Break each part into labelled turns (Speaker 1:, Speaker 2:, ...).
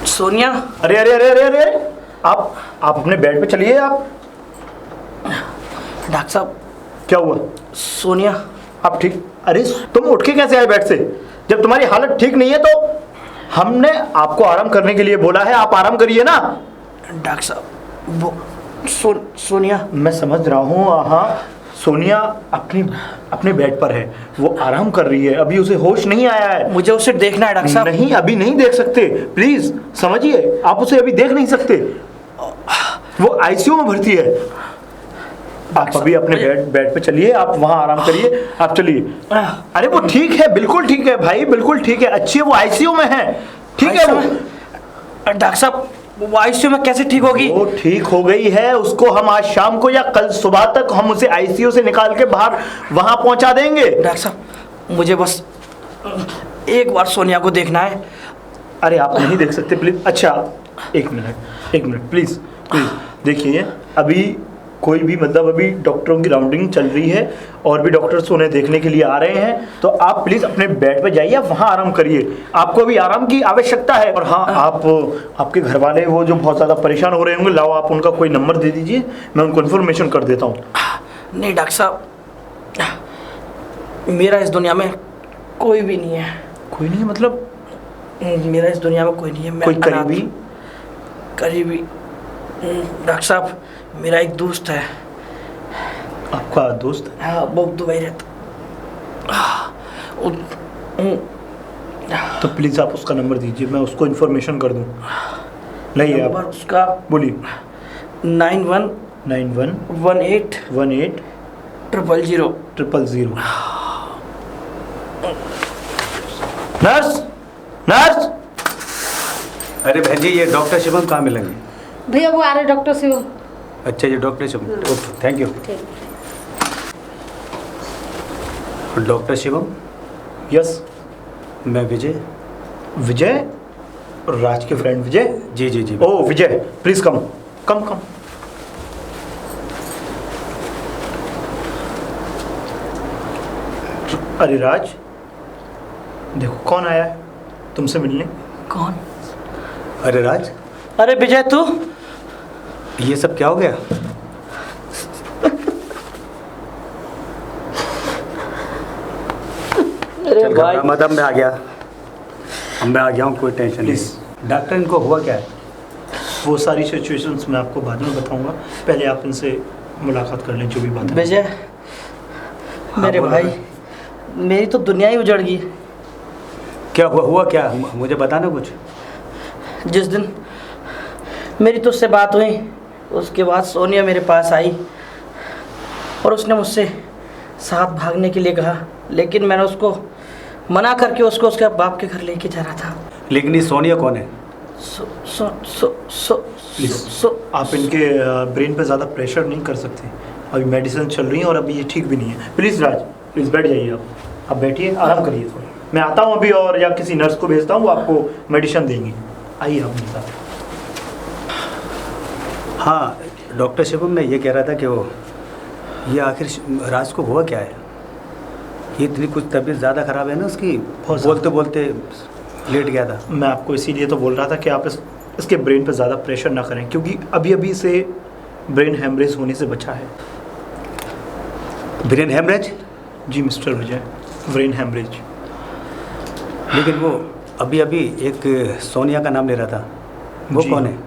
Speaker 1: सोनिया।
Speaker 2: अरे अरे अरे अरे अरे, आप अपने बेड पे चलिए आप।
Speaker 1: डॉक्टर साहब।
Speaker 2: क्या हुआ?
Speaker 1: सोनिया।
Speaker 2: आप ठीक? अरे तुम उठ के कैसे आए बेड से? जब तुम्हारी हालत ठीक नहीं है तो हमने आपको आराम करने के लिए बोला है, आप आराम करिए ना।
Speaker 1: डॉक्टर साहब वो सोनिया।
Speaker 2: मैं समझ रहा हूँ। हाँ, सोनिया अपने बेड पर है, वो आराम कर रही है, अभी उसे होश नहीं आया है।
Speaker 1: मुझे उसे देखना है डॉक्टर साहब।
Speaker 2: नहीं, अभी नहीं देख सकते, प्लीज समझिए, आप उसे अभी देख नहीं सकते, वो आईसीयू में भर्ती है। आप अभी अपने बेड पे चलिए, आप वहां आराम करिए, आप चलिए। अरे वो ठीक है, बिल्कुल ठीक है भाई, बिल्कुल ठीक है, अच्छी है, वो आईसीयू में है, ठीक है वो।
Speaker 1: डॉक्टर साहब वो आईसीयू में कैसे ठीक होगी?
Speaker 2: वो ठीक हो गई है, उसको हम आज शाम को या कल सुबह तक हम उसे आईसीयू से निकाल के बाहर वहां पहुंचा देंगे।
Speaker 1: डॉक्टर साहब मुझे बस एक बार सोनिया को देखना है।
Speaker 2: अरे आप नहीं देख सकते प्लीज। अच्छा एक मिनट प्लीज प्लीज देखिए, अभी कोई भी मतलब अभी डॉक्टरों की राउंडिंग चल रही है और भी डॉक्टर्स उन्हें देखने के लिए आ रहे हैं, तो आप प्लीज़ अपने बेड पे जाइए, वहाँ आराम करिए, आपको भी आराम की आवश्यकता है। और हाँ, आप आपके घर वाले वो जो बहुत ज़्यादा परेशान हो रहे होंगे, लाओ आप उनका कोई नंबर दे दीजिए, मैं उनको इन्फॉर्मेशन कर देता हूँ।
Speaker 1: नहीं डॉक्टर साहब, मेरा इस दुनिया में कोई भी नहीं है।
Speaker 2: कोई नहीं मतलब?
Speaker 1: मेरा इस दुनिया में कोई नहीं है। मैं
Speaker 2: कोई करीबी?
Speaker 1: डॉक्टर साहब मेरा एक दोस्त है।
Speaker 2: आपका दोस्त?
Speaker 1: हाँ, वो दुबई रहता।
Speaker 2: तो प्लीज़ आप उसका नंबर दीजिए, मैं उसको इन्फॉर्मेशन कर दूँ। नहीं आप
Speaker 1: उसका
Speaker 2: बोलिए।
Speaker 1: 91 18
Speaker 2: 000 नर्स नर्स।
Speaker 3: अरे बहन जी, ये डॉक्टर शिवम कहाँ मिलेंगे?
Speaker 4: भैया वो आ रहे डॉक्टर शिवम।
Speaker 3: अच्छा, ये doctor Shivam, okay thank you. Doctor Shivam.
Speaker 2: Yes,
Speaker 3: मैं विजय।
Speaker 2: विजय? राज के friend Vijay?
Speaker 3: Ji ji ji.
Speaker 2: O Vijay, please come कम कम। अरे राज, देखो कौन आया है तुमसे मिलने।
Speaker 1: कौन?
Speaker 3: अरे राज।
Speaker 1: अरे विजय तू?
Speaker 3: ये सब क्या हो गया?
Speaker 1: अरे भाई
Speaker 3: मत, अब मैं आ गया, हूँ, कोई टेंशन नहीं। डॉक्टर, इनको हुआ क्या है?
Speaker 2: वो सारी सिचुएशंस मैं आपको बाद में बताऊंगा, पहले आप इनसे मुलाकात कर लें, जो भी बात है।
Speaker 1: विजय मेरे भाई, मेरी तो दुनिया ही उजड़ गई।
Speaker 3: क्या हुआ क्या? मुझे बताना कुछ।
Speaker 1: जिस दिन मेरी तुझसे बात हुई उसके बाद सोनिया मेरे पास आई और उसने मुझसे साथ भागने के लिए कहा, लेकिन मैंने उसको मना करके उसको उसके बाप के घर लेके जा रहा था।
Speaker 3: लेकिन ये सोनिया कौन है?
Speaker 2: आप इनके ब्रेन पे ज़्यादा प्रेशर नहीं कर सकते, अभी मेडिसिन चल रही है और अभी ये ठीक भी नहीं है। प्लीज़ राज, प्लीज़ बैठ जाइए, आप बैठिए, आराम करिए थोड़ा, मैं आता हूँ अभी, और या किसी नर्स को भेजता हूँ, वो आपको मेडिसिन देंगी। आइए आप मेरे साथ।
Speaker 3: हाँ डॉक्टर शिवम, मैं ये कह रहा था कि वो ये आखिर राज को हुआ क्या है? ये इतनी कुछ तबीयत ज़्यादा ख़राब है ना उसकी, बोलते बोलते लेट गया था।
Speaker 2: मैं आपको इसीलिए तो बोल रहा था कि आप इसके ब्रेन पे ज़्यादा प्रेशर ना करें, क्योंकि अभी अभी से ब्रेन हेमरेज होने से बचा है।
Speaker 3: Brain haemorrhage?
Speaker 2: जी मिस्टर विजय, ब्रेन हेमरेज।
Speaker 3: लेकिन वो अभी अभी एक सोनिया का नाम ले रहा था, वो कौन है?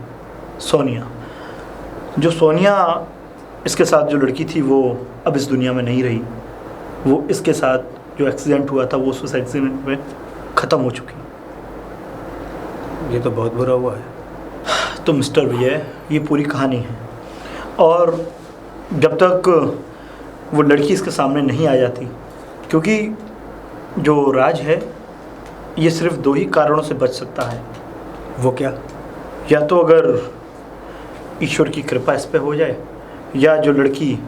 Speaker 2: सोनिया। जो सोनिया इसके साथ जो लड़की थी वो अब इस दुनिया में नहीं रही, वो इसके साथ जो एक्सीडेंट हुआ था वो उस एक्सीडेंट में ख़त्म हो चुकी।
Speaker 3: ये तो बहुत बुरा हुआ है।
Speaker 2: तो मिस्टर विजय, ये पूरी कहानी है, और जब तक वो लड़की इसके सामने नहीं आ जाती, क्योंकि जो राज है ये सिर्फ 2 ही कारणों से बच सकता है।
Speaker 3: वो क्या?
Speaker 2: या तो अगर ईश्वर की कृपा इस पे हो जाए, या जो लड़की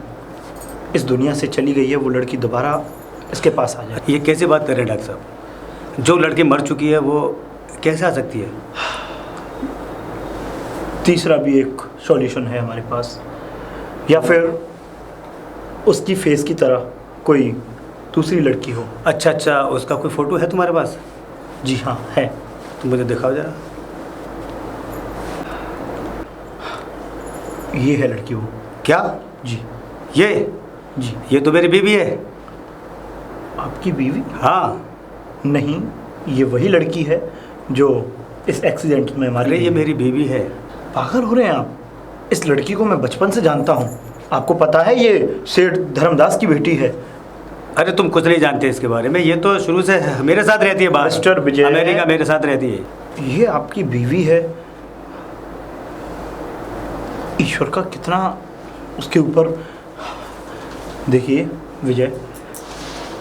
Speaker 2: इस दुनिया से चली गई है वो लड़की दोबारा इसके पास आ जाए।
Speaker 3: ये कैसे बात कर रहे हैं डॉक्टर साहब? जो लड़की मर चुकी है वो कैसे आ सकती है?
Speaker 2: तीसरा भी एक सॉल्यूशन है हमारे पास, या फिर उसकी फेस की तरह कोई दूसरी लड़की हो।
Speaker 3: अच्छा, उसका कोई फ़ोटो है तुम्हारे पास?
Speaker 2: जी हाँ है।
Speaker 3: तो मुझे दिखाओ ज़रा।
Speaker 2: ये है लड़की वो।
Speaker 3: क्या?
Speaker 2: जी
Speaker 3: ये
Speaker 2: जी।
Speaker 3: ये तो मेरी बीवी है।
Speaker 2: आपकी बीवी?
Speaker 3: हाँ।
Speaker 2: नहीं, ये वही लड़की है जो इस एक्सीडेंट में हमारी।
Speaker 3: अरे ये मेरी बीवी है।
Speaker 2: पागल हो रहे हैं आप? इस लड़की को मैं बचपन से जानता हूँ। आपको पता है ये सेठ धर्मदास की बेटी है।
Speaker 3: अरे तुम कुछ नहीं जानते इसके बारे में। ये तो शुरू से मेरे साथ रहती है बाहर।
Speaker 2: मिस्टर विजय,
Speaker 3: अमेरिका मेरे साथ रहती है।
Speaker 2: ये आपकी बीवी है। ईश्वर का कितना उसके ऊपर। देखिए विजय,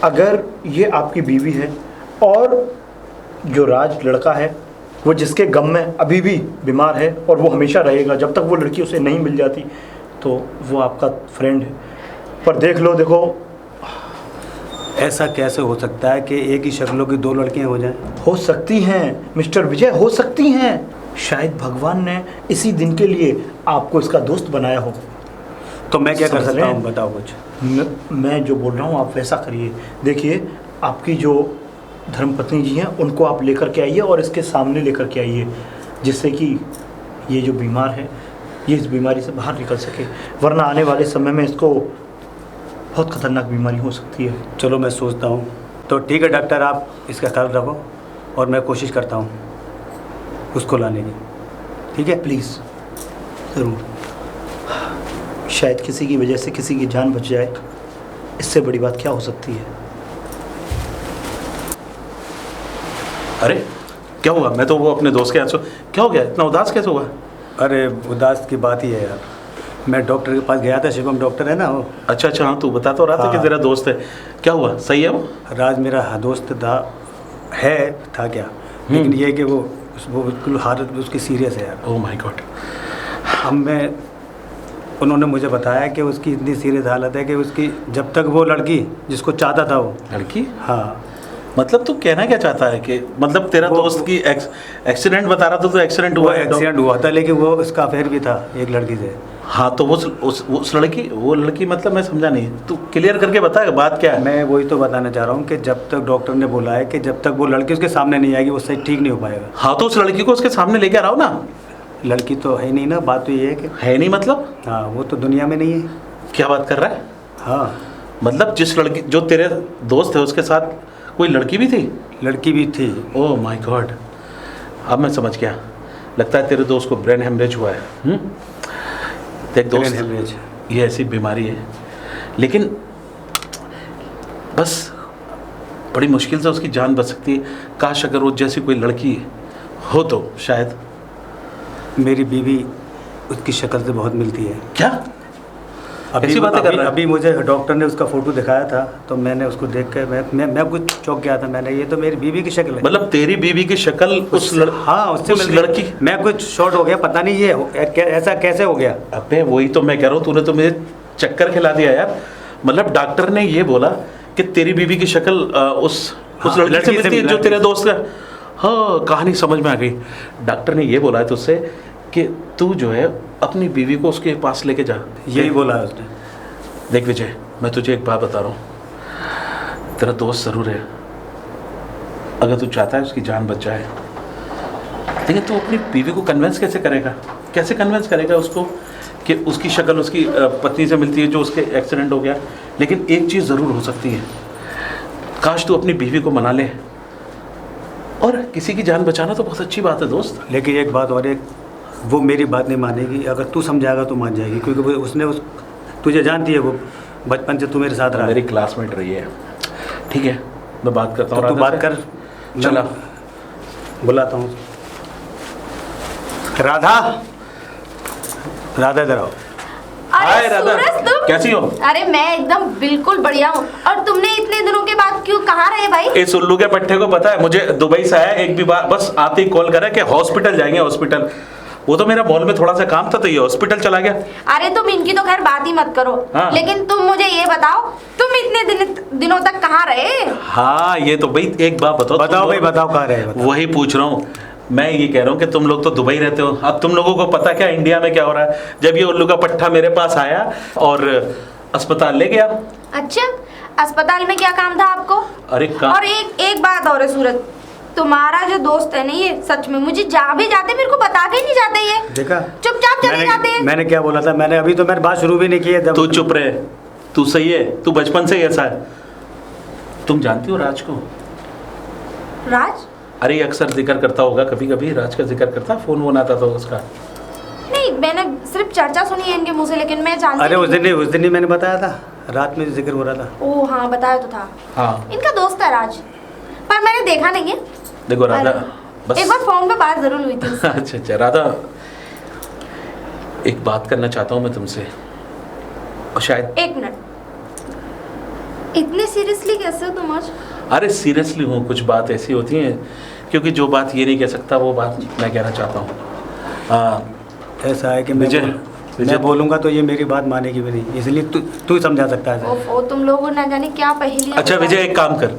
Speaker 2: अगर ये आपकी बीवी है और जो राज लड़का है वो जिसके गम में अभी भी बीमार है और वो हमेशा रहेगा जब तक वो लड़की उसे नहीं मिल जाती, तो वो आपका फ्रेंड है। पर देख लो, देखो
Speaker 3: ऐसा कैसे हो सकता है कि एक ही शक्लों की दो लड़कियां हो जाएं?
Speaker 2: हो सकती हैं मिस्टर विजय, हो सकती हैं। शायद भगवान ने इसी दिन के लिए आपको इसका दोस्त बनाया हो।
Speaker 3: तो मैं क्या कर
Speaker 2: समझ
Speaker 3: सकता
Speaker 2: रहे
Speaker 3: हूँ?
Speaker 2: हैं?
Speaker 3: बताओ कुछ।
Speaker 2: मैं जो बोल रहा हूँ आप वैसा करिए। देखिए, आपकी जो धर्मपत्नी जी हैं उनको आप लेकर के आइए और इसके सामने लेकर के आइए, जिससे कि ये जो बीमार है ये इस बीमारी से बाहर निकल सके, वरना आने वाले समय में इसको बहुत खतरनाक बीमारी हो सकती है।
Speaker 3: चलो मैं सोचता हूँ। तो ठीक है डॉक्टर, आप इसका ख्याल रखो और मैं कोशिश करता हूँ उसको लाने की। ठीक है?
Speaker 2: प्लीज़, ज़रूर। शायद किसी की वजह से किसी की जान बच जाए, इससे बड़ी बात क्या हो सकती है।
Speaker 5: अरे क्या हुआ? मैं तो वो अपने दोस्त के यहाँ से। क्या हो गया? इतना उदास कैसे हुआ?
Speaker 3: अरे उदास की बात ही है यार। मैं डॉक्टर के पास गया था, शिवम डॉक्टर है ना वो।
Speaker 5: अच्छा अच्छा, हाँ तू बता तो रहा था कि
Speaker 3: हाँ।
Speaker 5: तेरा दोस्त है। क्या हुआ? सही है वो?
Speaker 3: राज मेरा दोस्त था क्या, लेकिन ये है कि वो बिल्कुल हालत उसकी सीरियस है यार।
Speaker 5: Oh my God.
Speaker 3: उन्होंने मुझे बताया कि उसकी इतनी सीरियस हालत है कि उसकी जब तक वो लड़की जिसको चाहता था वो।
Speaker 5: लड़की?
Speaker 3: हाँ।
Speaker 5: मतलब तू कहना क्या चाहता है कि मतलब तेरा दोस्त की एक्सीडेंट बता रहा था, तो एक्सीडेंट
Speaker 3: वो
Speaker 5: हुआ है?
Speaker 3: एक्सीडेंट हुआ था, लेकिन वो उसका अफेयर भी था एक लड़की से।
Speaker 5: हाँ तो उस लड़की, वो लड़की मतलब मैं समझा नहीं, तू क्लियर करके बता बात क्या है।
Speaker 3: मैं वही तो बताना चाह रहा हूँ कि जब तक डॉक्टर ने बोला है कि जब तक वो लड़की उसके सामने नहीं आएगी वो सही ठीक नहीं हो पाएगा।
Speaker 5: हाँ तो उस लड़की को उसके सामने लेके आ रहा हो ना।
Speaker 3: लड़की तो है नहीं ना, बात तो ये है कि
Speaker 5: है नहीं मतलब?
Speaker 3: हाँ वो तो दुनिया में नहीं है।
Speaker 5: क्या बात कर रहा है?
Speaker 3: हाँ
Speaker 5: मतलब जिस लड़की, जो तेरे दोस्त है उसके साथ कोई लड़की भी थी?
Speaker 3: लड़की भी थी।
Speaker 5: ओह माय गॉड, अब मैं समझ गया। लगता है तेरे दोस्त को ब्रेन हेमरेज हुआ है। देख दोस्त,
Speaker 3: ब्रेन हेमरेज
Speaker 5: ये ऐसी बीमारी है, लेकिन बस बड़ी मुश्किल से उसकी जान बच सकती है। काश अगर वो जैसी कोई लड़की हो तो शायद।
Speaker 3: मेरी बीवी उसकी शक्ल से बहुत मिलती है।
Speaker 5: क्या ऐसी बातें कर रहा है?
Speaker 3: अभी मुझे डॉक्टर ने उसका फोटो दिखाया था, तो मैंने उसको देख के मैं कुछ चौंक गया था। मैंने, ये तो मेरी बीवी की शक्ल है।
Speaker 5: मतलब तेरी बीवी की शक्ल
Speaker 3: हाँ उससे
Speaker 5: उस लड़की।
Speaker 3: मैं कुछ शॉर्ट हो गया, पता नहीं ये ऐसा कैसे हो गया।
Speaker 5: अबे वही तो मैं कह रहा हूँ, तूने तो मुझे चक्कर खिला दिया यार। मतलब डॉक्टर ने ये बोला कि तेरी बीवी की शक्ल उस लड़की से मिलती है जो तेरे दोस्त का। हाँ कहानी समझ में आ गई। डॉक्टर ने ये बोला है तुझसे कि तू जो है अपनी बीवी को उसके पास लेके जा।
Speaker 3: यही बोला है उसने।
Speaker 5: देख विजय, मैं तुझे एक बात बता रहा हूँ, तेरा दोस्त ज़रूर है। अगर तू चाहता है उसकी जान बच जाए, लेकिन तू अपनी बीवी को कन्विंस कैसे करेगा? कैसे कन्विंस करेगा उसको कि उसकी शक्ल उसकी पत्नी से मिलती है जो उसके एक्सीडेंट हो गया? लेकिन एक चीज़ ज़रूर हो सकती है, काश तू अपनी बीवी को मना ले। और किसी की जान बचाना तो बहुत अच्छी बात है दोस्त।
Speaker 3: लेकिन एक बात और, वो मेरी बात नहीं मानेगी। अगर तू समझाएगा तो मान जाएगी, क्योंकि तुझे जानती है, वो बचपन से तू मेरे साथ रहा।
Speaker 5: मेरी क्लासमेट रही है। ठीक है, मैं बात करता हूँ।
Speaker 3: तो तू बात कर।
Speaker 5: चला,
Speaker 3: बुलाता हूँ। राधा, राधा इधर आओ।
Speaker 5: हाय
Speaker 6: अरे
Speaker 5: राधा,
Speaker 6: सूरज तुम
Speaker 5: कैसी हो?
Speaker 6: अरे मैं एकदम बिल्कुल बढ़िया हूँ। और तुमने इतने दिनों के बाद क्यों, कहाँ रहे भाई?
Speaker 5: इस उल्लू के पट्टे को पता है, मुझे दुबई से आया एक भी बार, बस आते ही कॉल करा कि हॉस्पिटल जाएंगे हॉस्पिटल। वो तो मेरा मॉल में थोड़ा सा काम था तो ये हॉस्पिटल चला गया।
Speaker 6: अरे तुम इनकी तो खैर बात ही मत करो।
Speaker 5: हाँ।
Speaker 6: लेकिन तुम मुझे ये बताओ, तुम इतने दिनों तक कहाँ रहे?
Speaker 5: हाँ ये तो भाई एक बात बताओ।
Speaker 3: बताओ भाई, बताओ कहाँ रहे?
Speaker 5: वही पूछ रहा हूँ मैं। ये कह रहा हूँ कि तुम लोग तो दुबई रहते हो, अब तुम लोगों को पता क्या इंडिया में क्या हो रहा है। जब ये उल्लू का पट्टा मेरे पास आया और अस्पताल ले गया।
Speaker 6: अच्छा, अस्पताल में क्या काम था आपको?
Speaker 5: अरे
Speaker 6: और एक बात और है सूरज, तुम्हारा जो दोस्त है ना ये सच में मुझे जा भी जाते मेरे को बता के ही नहीं जाते ये
Speaker 3: देखा,
Speaker 6: चुपचाप चले जाते हैं।
Speaker 3: मैंने क्या बोला था? मैंने अभी तो मेरी बात शुरू भी नहीं की है जब
Speaker 5: तू चुप रहे, तू सही है, तू बचपन से ही ऐसा है। तुम जानती हो राज को?
Speaker 6: राज?
Speaker 5: अरे अक्सर जिक्र करता होगा, कभी कभी राज का जिक्र करता, फोन वोन आता था उसका।
Speaker 6: नहीं, मैंने सिर्फ चर्चा सुनी है इनके मुंह से, लेकिन मैं जानती
Speaker 3: अरे उस
Speaker 6: नहीं।
Speaker 3: दिन ही मैंने बताया था, रात में जिक्र हो रहा था।
Speaker 6: ओ हाँ, बताया तो था।
Speaker 5: हाँ
Speaker 6: इनका दोस्त है राज, पर मैंने देखा नहीं है।
Speaker 5: देखो राधा, बस
Speaker 6: एक बार फोन पे बात जरूर हुई थी उससे।
Speaker 5: अच्छा अच्छा राधा, एक बात करना चाहता हूँ मैं तुमसे, और शायद।
Speaker 6: एक मिनट, इतने सीरियसली कैसे हो तुम आज?
Speaker 5: अरे सीरियसली हूँ, कुछ बात ऐसी होती है क्योंकि जो बात ये नहीं कह सकता वो बात मैं कहना चाहता हूँ।
Speaker 3: ऐसा है कि
Speaker 5: विजय,
Speaker 3: बोलूंगा तो ये मेरी बात मानेगी भी नहीं, इसलिए तू समझा सकता है।
Speaker 6: ओफो, तुम लोगों ना जाने क्या पहेली।
Speaker 5: अच्छा विजय, एक काम कर,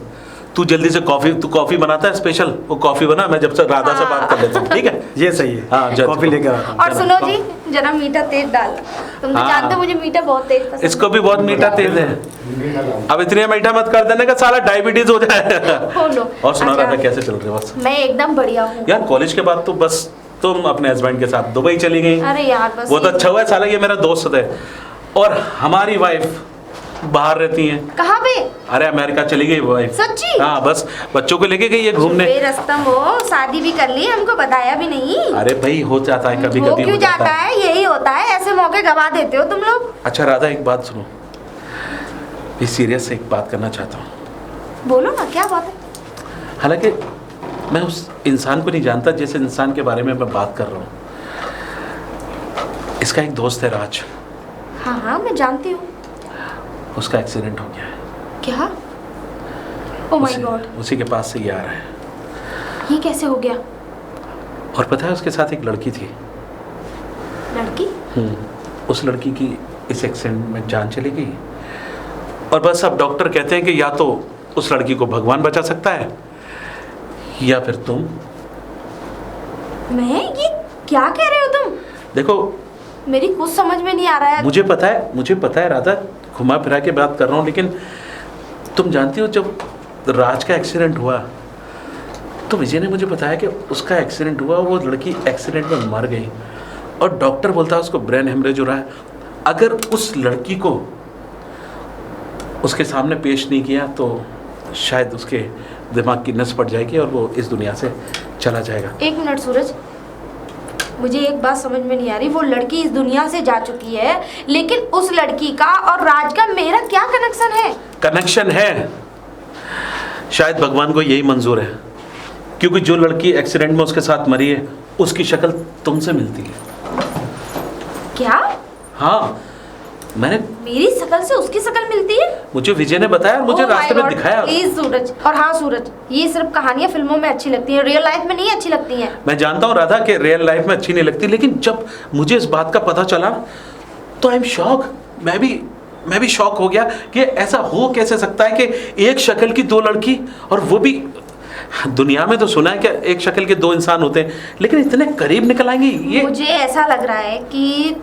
Speaker 5: तू जल्दी से कॉफी बनाता है स्पेशल, वो कॉफी बना, मैं जब से राधा से बात कर लेता हूँ, ठीक है?
Speaker 3: ये सही है।
Speaker 5: हाँ,
Speaker 3: कॉफी लेकर आता हूँ।
Speaker 6: और सुनो जी, जरा मीठा तेज डाल। तुम तो
Speaker 5: हाँ।
Speaker 6: जानते हो मुझे मीठा बहुत तेज पसंद है।
Speaker 5: इसको भी बहुत मीठा तेज है। अब इतने मीठा मत कर देने का, साला डायबिटीज हो जाए।
Speaker 6: हो लो।
Speaker 5: और सुना
Speaker 6: अच्छा,
Speaker 5: राधा, कैसे चल रहे हो? बस
Speaker 6: मैं एकदम बढ़िया हूँ
Speaker 5: यार, कॉलेज के बाद तो बस तुम अपने हस्बैंड के साथ दुबई चली गई।
Speaker 6: अरे यार बस
Speaker 5: वो तो अच्छा हुआ है, साला ये मेरा दोस्त है। और हमारी वाइफ बाहर रहती है।
Speaker 6: कहाँ पे?
Speaker 5: अरे अमेरिका चली गई वाइफ।
Speaker 6: सच्ची?
Speaker 5: हाँ, बस बच्चों को लेके गई है घूमने।
Speaker 6: बेरस्तम हो, शादी भी कर ली, हमको बताया भी नहीं।
Speaker 5: अरे भाई हो जाता है कभी
Speaker 6: वो
Speaker 5: कभी,
Speaker 6: क्यों जाता है? यही होता है, ऐसे मौके गवा देते हो तुम लोग।
Speaker 5: अच्छा राधा, एक बात सुनो, मैं सीरियस से एक बात करना चाहता हूँ।
Speaker 6: बोलो ना, क्या बात है?
Speaker 5: हालांकि मैं उस इंसान को नहीं जानता जिस इंसान के बारे में मैं बात कर रहा हूँ। इसका एक दोस्त है राज।
Speaker 6: हाँ हाँ, मैं जानती हूँ।
Speaker 5: उसका एक्सीडेंट हो गया है।
Speaker 6: क्या? ओ माय
Speaker 5: उसी-
Speaker 6: गॉड,
Speaker 5: उसी के पास से ये आ रहा है।
Speaker 6: ये कैसे हो गया?
Speaker 5: और पता है उसके साथ एक लड़की थी।
Speaker 6: लड़की?
Speaker 5: उस लड़की की इस एक्सीडेंट में जान चली गई। और बस अब डॉक्टर कहते हैं कि या तो उस लड़की को भगवान बचा सकता है या फिर तुम।
Speaker 6: मैं? ये क्या कह रहे हो तुम?
Speaker 5: देखो,
Speaker 6: मेरी कुछ समझ में नहीं आ रहा है।
Speaker 5: मुझे पता है राधा, घुमा फिरा के बात कर रहा हूँ, लेकिन तुम जानती हो जब राज का एक्सीडेंट हुआ तो विजय ने मुझे बताया कि उसका एक्सीडेंट हुआ, वो लड़की एक्सीडेंट में मर गई और डॉक्टर बोलता है उसको ब्रेन हेमरेज हो रहा है। अगर उस लड़की को उसके सामने पेश नहीं किया तो शायद उसके दिमाग की नस पड़ जाएगी और वो इस दुनिया से चला जाएगा।
Speaker 6: एक मिनट सूरज, मुझे एक बात समझ में नहीं आ रही। वो लड़की इस दुनिया से जा चुकी है, लेकिन उस लड़की का और राज का मेरा क्या कनेक्शन है?
Speaker 5: कनेक्शन है, शायद भगवान को यही मंजूर है, क्योंकि जो लड़की एक्सीडेंट में उसके साथ मरी है उसकी शक्ल तुमसे मिलती है।
Speaker 6: क्या?
Speaker 5: हाँ, मैंने
Speaker 6: मेरी शक्ल से उसकी शक्ल मिलती है?
Speaker 5: मुझे विजय ने बताया और मुझे
Speaker 6: Oh my
Speaker 5: रास्ते में
Speaker 6: God,
Speaker 5: दिखाया।
Speaker 6: प्लीज सूरज। और हाँ सूरज, ये सिर्फ कहानियां फिल्मों में अच्छी लगती हैं, रियल लाइफ में नहीं अच्छी लगती हैं।
Speaker 5: मैं जानता हूँ राधा कि रियल लाइफ में अच्छी नहीं लगती, लेकिन जब मुझे इस बात का पता चला तो आई एम शॉक। मैं भी शॉक हो गया कि ऐसा हो कैसे सकता है कि एक शक्ल की दो लड़की, और वो भी दुनिया में तो सुना है कि एक शक्ल के दो इंसान होते हैं, लेकिन इतने करीब निकल आएंगे ये।
Speaker 6: मुझे ऐसा लग रहा है कि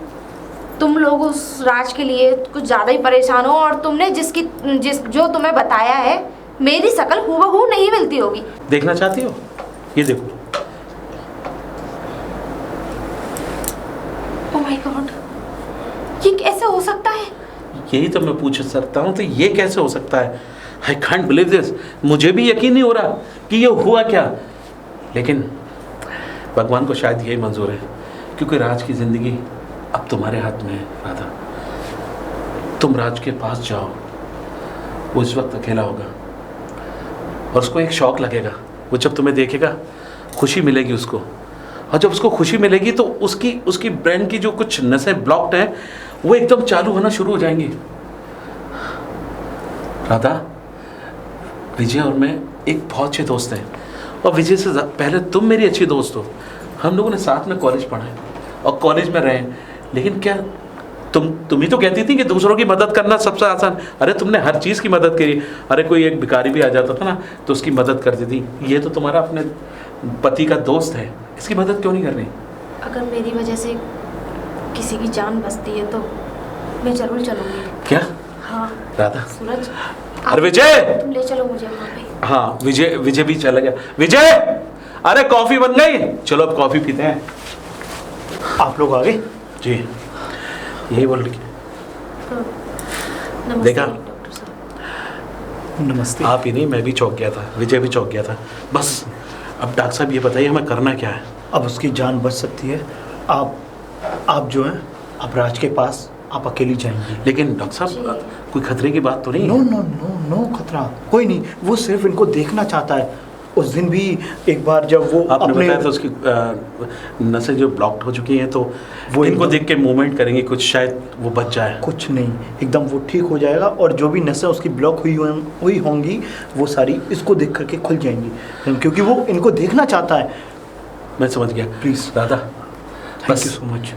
Speaker 6: तुम लोग उस राज के लिए कुछ ज़्यादा ही परेशान हो, और तुमने जो तुम्हें बताया है मेरी शक्ल हूबहू नहीं मिलती होगी।
Speaker 5: देखना चाहती हो? ये देखो।
Speaker 6: ओह माय गॉड, ये कैसे हो सकता है?
Speaker 5: यही तो मैं पूछ सकता हूँ, तो ये कैसे हो सकता है? I can't believe this. मुझे भी यकीन नहीं हो रहा कि ये हुआ क्या, लेकिन भगवान को शायद यही मंजूर है, क्योंकि राज की ज़िंदगी अब तुम्हारे हाथ में है राधा। तुम राज के पास जाओ, वो इस वक्त अकेला होगा और उसको एक शौक लगेगा। वो जब तुम्हें देखेगा खुशी मिलेगी उसको, और जब उसको खुशी मिलेगी तो उसकी ब्रेन की जो कुछ नसें ब्लॉक्ड हैं वो एकदम चालू होना शुरू हो जाएंगी। राधा, विजय और मैं एक बहुत अच्छे दोस्त हैं, और विजय से पहले तुम मेरी अच्छी दोस्त हो। हम लोगों ने साथ में कॉलेज पढ़ा है और कॉलेज में रहे, लेकिन क्या तुम ही तो कहती थी कि दूसरों की मदद करना सबसे आसान। अरे तुमने हर चीज़ की मदद करी। अरे कोई एक भिखारी भी आ जाता था ना तो उसकी मदद करती थी। ये तो तुम्हारा अपने पति का दोस्त है, इसकी मदद क्यों नहीं कर रही?
Speaker 6: अगर मेरी वजह से किसी की जान बचती है तो मैं जरूर चलूंगी।
Speaker 5: क्या?
Speaker 6: हाँ
Speaker 5: राधा,
Speaker 6: सूरज,
Speaker 5: अरे विजय!
Speaker 6: तुम ले चलो मुझे वहाँ पे।
Speaker 5: हाँ विजय विजय भी चला गया। विजय, अरे कॉफी बन गई, चलो अब कॉफी पीते हैं।
Speaker 2: आप लोग आ गए?
Speaker 5: जी यही बोल रही।
Speaker 6: नमस्ते
Speaker 5: देखा?
Speaker 6: डॉक्टर साहब।
Speaker 2: नमस्ते।
Speaker 5: आप ही नहीं, मैं भी चौंक गया था, विजय भी चौंक गया था। बस अब डॉक्टर साहब ये बताइए हमें करना क्या है?
Speaker 2: अब उसकी जान बच सकती है। आप जो हैं, आप राज के पास आप अकेली जाएंगी।
Speaker 5: लेकिन डॉक्टर साहब कोई खतरे की बात तो नहीं
Speaker 2: नो
Speaker 5: है?
Speaker 2: नो नो नो खतरा कोई नहीं। वो सिर्फ इनको देखना चाहता है। उस दिन भी एक बार जब वो
Speaker 5: आपने
Speaker 2: अपने
Speaker 5: बताया था उसकी नसें जो ब्लॉक्ड हो चुकी हैं, तो वो इनको देख के मूवमेंट करेंगे, कुछ शायद वो बच जाए।
Speaker 2: कुछ नहीं, एकदम वो ठीक हो जाएगा और जो भी नसें उसकी ब्लॉक हुई होंगी वो सारी इसको देख करके खुल जाएंगी, क्योंकि वो इनको देखना चाहता है।
Speaker 5: मैं समझ गया।
Speaker 2: Please
Speaker 5: Radha,
Speaker 2: thank you so much.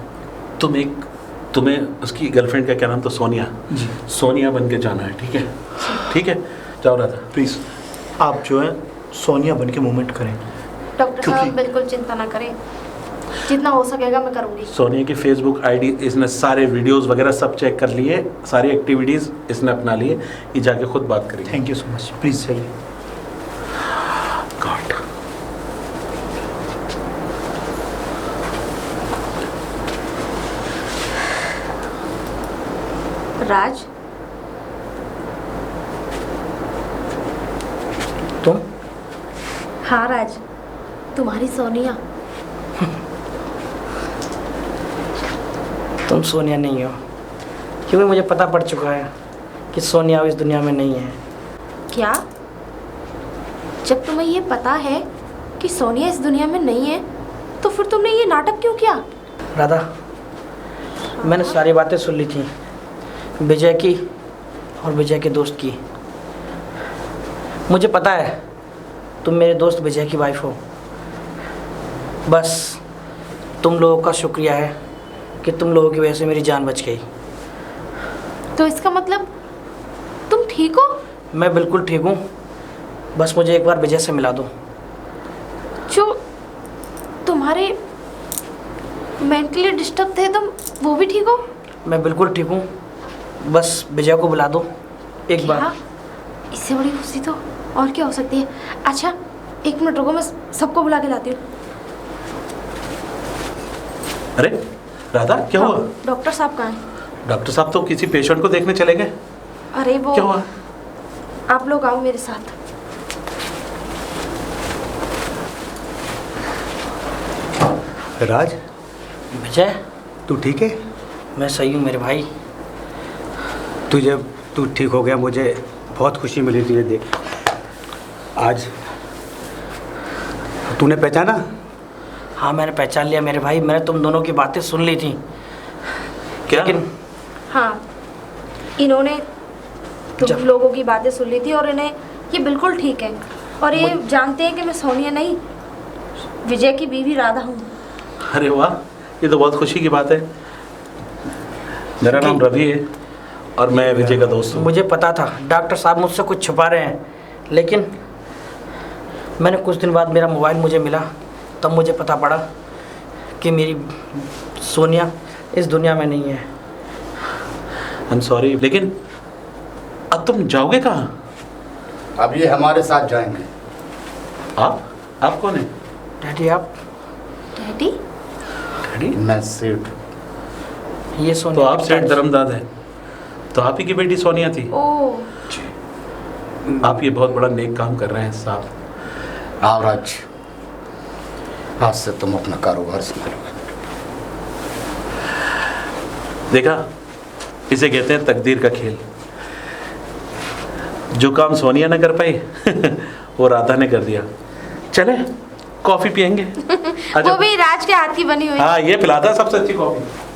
Speaker 5: तुम्हें उसकी गर्लफ्रेंड का क्या नाम था? सोनिया।
Speaker 2: जी
Speaker 5: सोनिया बन के जाना है, ठीक है? ठीक है, जाओ राधा।
Speaker 2: प्लीज आप जो है सोनिया बन के मूवमेंट करें।
Speaker 6: डॉक्टर
Speaker 2: क्योंकि-
Speaker 6: साहब बिल्कुल चिंता ना करें, जितना हो सकेगा मैं करूँगी।
Speaker 5: सोनिया की फेसबुक आईडी इसने सारे वीडियोस वगैरह सब चेक कर लिए, सारी एक्टिविटीज़ इसने अपना लिए, ये जाके खुद बात करेगी।
Speaker 2: Thank you so much. Please चलिए।
Speaker 5: गॉड।
Speaker 6: राज,
Speaker 1: तुम?
Speaker 6: हाँ राज, तुम्हारी सोनिया।
Speaker 1: तुम सोनिया नहीं हो, क्योंकि मुझे पता पड़ चुका है कि सोनिया इस दुनिया में नहीं है।
Speaker 6: क्या? जब तुम्हें ये पता है कि सोनिया इस दुनिया में नहीं है, तो फिर तुमने ये नाटक क्यों किया?
Speaker 1: राधा, मैंने सारी बातें सुन ली थी, विजय की और विजय के दोस्त की। मुझे पता है तुम मेरे दोस्त विजय की वाइफ हो। बस तुम लोगों का शुक्रिया है कि तुम लोगों की वजह से मेरी जान बच गई।
Speaker 6: तो इसका मतलब तुम ठीक हो?
Speaker 1: मैं बिल्कुल ठीक हूँ, बस मुझे एक बार विजय से मिला दो।
Speaker 6: जो तुम्हारे मेंटली डिस्टर्ब थे तुम, वो भी ठीक हो?
Speaker 1: मैं बिल्कुल ठीक हूँ, बस विजय को बुला दो एक बार।
Speaker 6: क्या? इससे बड़ी खुशी तो और क्या हो सकती है? अच्छा एक मिनट रुको, मैं सबको बुला के लाती हूँ।
Speaker 5: अरे राधा, क्या हुआ?
Speaker 6: डॉक्टर साहब कहाँ हैं?
Speaker 5: डॉक्टर साहब तो किसी पेशेंट को देखने चले गए।
Speaker 6: अरे वो
Speaker 5: क्या हुआ?
Speaker 6: आप लोग आओ मेरे साथ।
Speaker 3: राज,
Speaker 1: विजय,
Speaker 3: तू ठीक है?
Speaker 1: मैं सही हूँ मेरे भाई।
Speaker 3: तू ठीक हो गया, मुझे बहुत खुशी मिली तुझे देख। आज तूने पहचाना?
Speaker 1: हाँ मैंने पहचान लिया मेरे भाई, मैंने तुम दोनों की बातें सुन ली थी।
Speaker 5: क्या?
Speaker 1: लेकिन
Speaker 6: हाँ, इन्होंने तुम
Speaker 1: जब-
Speaker 6: लोगों की बातें सुन ली थी और इन्हें ये बिल्कुल ठीक है, और ये जानते हैं कि मैं सोनिया नहीं, विजय की बीवी राधा हूँ।
Speaker 5: अरे वाह, ये तो बहुत खुशी की बात है। मेरा नाम रवि है और मैं विजय का दोस्त हूँ।
Speaker 1: मुझे पता था डॉक्टर साहब मुझसे कुछ छुपा रहे हैं, लेकिन मैंने कुछ दिन बाद मेरा मोबाइल मुझे मिला, तब मुझे पता पड़ा कि मेरी सोनिया इस दुनिया में नहीं है।
Speaker 5: आई एम सॉरी, लेकिन अब तुम जाओगे कहाँ?
Speaker 7: अब ये हमारे साथ जाएंगे।
Speaker 5: आप कौन है?
Speaker 1: डैडी आप?
Speaker 6: डैडी?
Speaker 5: डैडी?
Speaker 7: मैं सेठ।
Speaker 1: ये
Speaker 5: तो
Speaker 1: सोनिया
Speaker 5: आप
Speaker 1: की
Speaker 5: सेठ
Speaker 1: तारीफ-
Speaker 5: धर्मदाद है, तो आप ही की बेटी सोनिया थी।
Speaker 6: ओह,
Speaker 5: आप ये बहुत बड़ा नेक काम कर रहे हैं साहब।
Speaker 7: आओ राज, आज से तुम अपना कारोबार संभालोगे।
Speaker 5: देखा, इसे कहते हैं तकदीर का खेल। जो काम सोनिया ने कर पाई वो राधा ने कर दिया। चले कॉफी पियेंगे?
Speaker 6: वो भी राज के हाथ की बनी हुई।
Speaker 5: हाँ, ये पिलाता है सबसे अच्छी कॉफी।